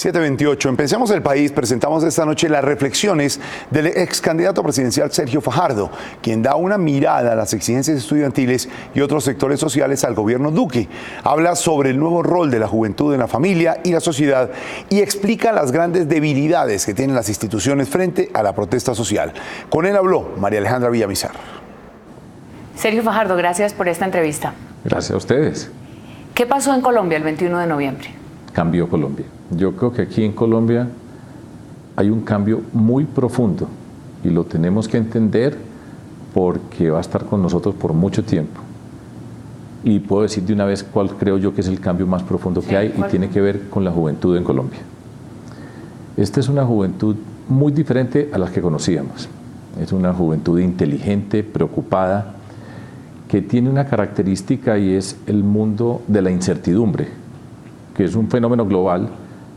7:28. En Pensemos el País presentamos esta noche las reflexiones del ex candidato presidencial Sergio Fajardo, quien da una mirada a las exigencias estudiantiles y otros sectores sociales al gobierno Duque. Habla sobre el nuevo rol de la juventud en la familia y la sociedad y explica las grandes debilidades que tienen las instituciones frente a la protesta social. Con él habló María Alejandra Villamizar. Sergio Fajardo, gracias por esta entrevista. Gracias a ustedes. ¿Qué pasó en Colombia el 21 de noviembre? Cambió Colombia. Yo creo que aquí en Colombia hay un cambio muy profundo y lo tenemos que entender porque va a estar con nosotros por mucho tiempo. Y puedo decir de una vez cuál creo yo que es el cambio más profundo que hay y tiene que ver con la juventud en Colombia. Esta es una juventud muy diferente a las que conocíamos. Es una juventud inteligente, preocupada, que tiene una característica y es el mundo de la incertidumbre, que es un fenómeno global,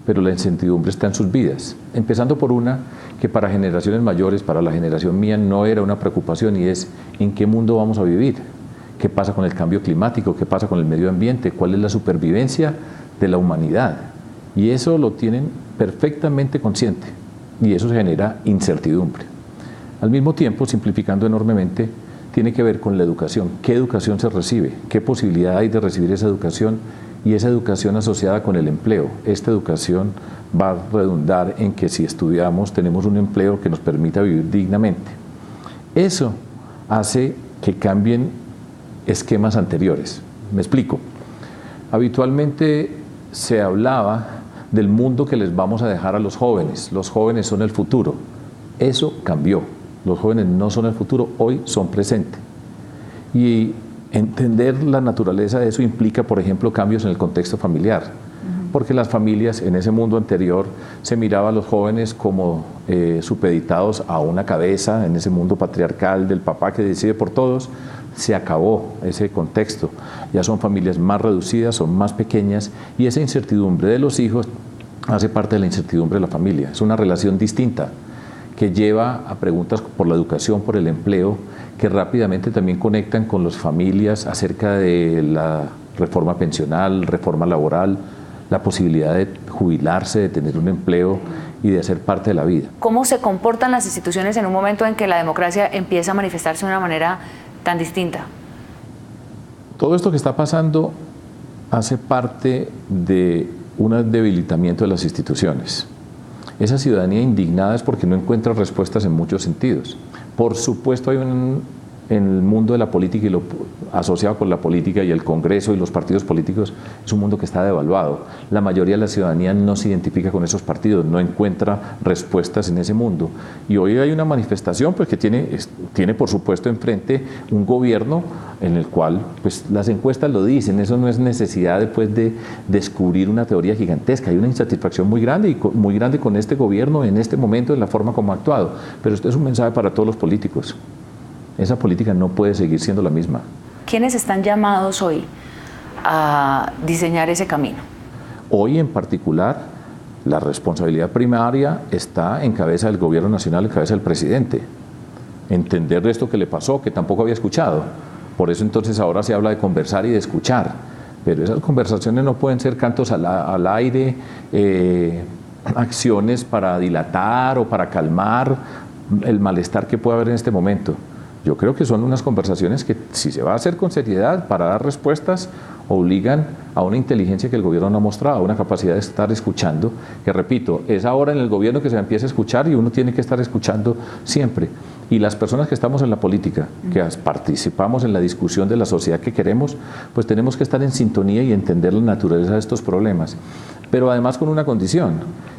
pero la incertidumbre está en sus vidas. Empezando por una que para generaciones mayores, para la generación mía, no era una preocupación y es ¿en qué mundo vamos a vivir? ¿Qué pasa con el cambio climático? ¿Qué pasa con el medio ambiente? ¿Cuál es la supervivencia de la humanidad? Y eso lo tienen perfectamente consciente y eso genera incertidumbre. Al mismo tiempo, simplificando enormemente, tiene que ver con la educación. ¿Qué educación se recibe? ¿Qué posibilidad hay de recibir esa educación? Y esa educación asociada con el empleo. Esta educación va a redundar en que si estudiamos tenemos un empleo que nos permita vivir dignamente. Eso hace que cambien esquemas anteriores. Me explico. Habitualmente se hablaba del mundo que les vamos a dejar a los jóvenes. Los jóvenes son el futuro. Eso cambió. Los jóvenes no son el futuro, hoy son presente. Y entender la naturaleza de eso implica, por ejemplo, cambios en el contexto familiar, porque las familias en ese mundo anterior se miraba a los jóvenes como supeditados a una cabeza, en ese mundo patriarcal del papá que decide por todos. Se acabó ese contexto, ya son familias más reducidas, son más pequeñas y esa incertidumbre de los hijos hace parte de la incertidumbre de la familia, es una relación distinta que lleva a preguntas por la educación, por el empleo, que rápidamente también conectan con las familias acerca de la reforma pensional, reforma laboral, la posibilidad de jubilarse, de tener un empleo y de hacer parte de la vida. ¿Cómo se comportan las instituciones en un momento en que la democracia empieza a manifestarse de una manera tan distinta? Todo esto que está pasando hace parte de un debilitamiento de las instituciones. Esa ciudadanía indignada es porque no encuentra respuestas en muchos sentidos. Por supuesto hay en el mundo de la política y lo asociado con la política y el Congreso y los partidos políticos, es un mundo que está devaluado. La mayoría de la ciudadanía no se identifica con esos partidos, no encuentra respuestas en ese mundo. Y hoy hay una manifestación pues, que tiene por supuesto enfrente un gobierno en el cual pues, las encuestas lo dicen, eso no es necesidad después de descubrir una teoría gigantesca, hay una insatisfacción muy grande con este gobierno en este momento en la forma como ha actuado. Pero esto es un mensaje para todos los políticos. Esa política no puede seguir siendo la misma. ¿Quiénes están llamados hoy a diseñar ese camino? Hoy en particular, la responsabilidad primaria está en cabeza del gobierno nacional, en cabeza del presidente. Entender esto que le pasó, que tampoco había escuchado. Por eso entonces ahora se habla de conversar y de escuchar. Pero esas conversaciones no pueden ser cantos al aire, acciones para dilatar o para calmar el malestar que puede haber en este momento. Yo creo que son unas conversaciones que, si se va a hacer con seriedad para dar respuestas, obligan a una inteligencia que el gobierno no ha mostrado, a una capacidad de estar escuchando, que repito, es ahora en el gobierno que se empieza a escuchar y uno tiene que estar escuchando siempre. Y las personas que estamos en la política, que participamos en la discusión de la sociedad que queremos, pues tenemos que estar en sintonía y entender la naturaleza de estos problemas. Pero además con una condición,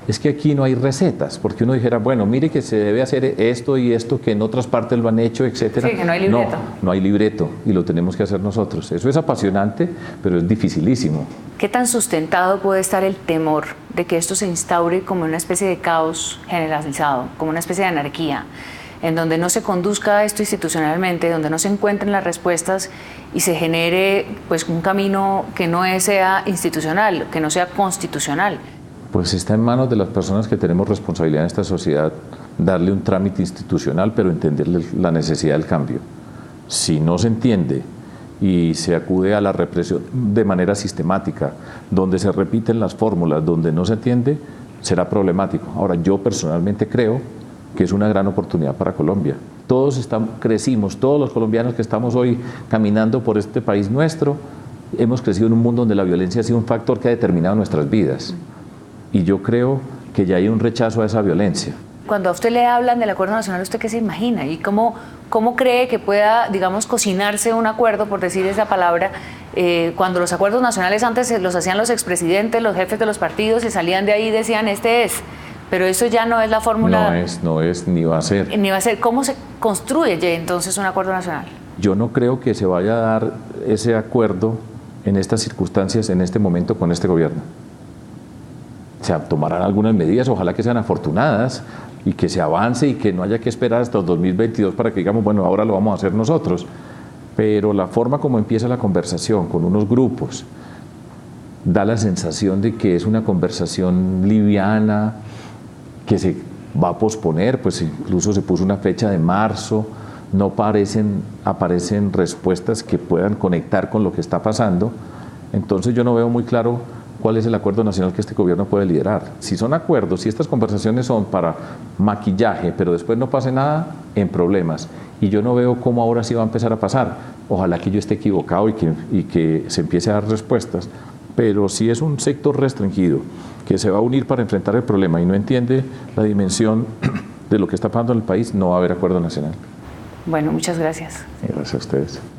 es que aquí no hay recetas, porque uno dijera, bueno, mire que se debe hacer esto y esto, que en otras partes lo han hecho, etcétera. Sí, que no hay libreto. No hay libreto y lo tenemos que hacer nosotros. Eso es apasionante, pero es dificilísimo. ¿Qué tan sustentado puede estar el temor de que esto se instaure como una especie de caos generalizado, como una especie de anarquía, en donde no se conduzca esto institucionalmente, donde no se encuentren las respuestas y se genere pues un camino que no sea institucional, que no sea constitucional? Pues está en manos de las personas que tenemos responsabilidad en esta sociedad darle un trámite institucional, pero entender la necesidad del cambio. Si no se entiende y se acude a la represión de manera sistemática, donde se repiten las fórmulas, donde no se entiende, será problemático. Ahora, yo personalmente creo que es una gran oportunidad para Colombia. Crecimos, todos los colombianos que estamos hoy caminando por este país nuestro, hemos crecido en un mundo donde la violencia ha sido un factor que ha determinado nuestras vidas. Y yo creo que ya hay un rechazo a esa violencia. Cuando a usted le hablan del acuerdo nacional, ¿usted qué se imagina? ¿Y cómo cree que pueda, digamos, cocinarse un acuerdo, por decir esa palabra, cuando los acuerdos nacionales antes los hacían los expresidentes, los jefes de los partidos, y salían de ahí y decían, este es, pero eso ya no es la fórmula? No es, ni va a ser. Ni va a ser. ¿Cómo se construye entonces un acuerdo nacional? Yo no creo que se vaya a dar ese acuerdo en estas circunstancias, en este momento, con este gobierno. Se tomarán algunas medidas, ojalá que sean afortunadas, y que se avance y que no haya que esperar hasta el 2022 para que digamos, bueno, ahora lo vamos a hacer nosotros. Pero la forma como empieza la conversación con unos grupos da la sensación de que es una conversación liviana, que se va a posponer, pues incluso se puso una fecha de marzo, no aparecen respuestas que puedan conectar con lo que está pasando. Entonces yo no veo muy claro cuál es el acuerdo nacional que este gobierno puede liderar. Si son acuerdos, si estas conversaciones son para maquillaje, pero después no pase nada, en problemas. Y yo no veo cómo ahora sí va a empezar a pasar. Ojalá que yo esté equivocado y que se empiece a dar respuestas. Pero si es un sector restringido que se va a unir para enfrentar el problema y no entiende la dimensión de lo que está pasando en el país, no va a haber acuerdo nacional. Bueno, muchas gracias. Gracias a ustedes.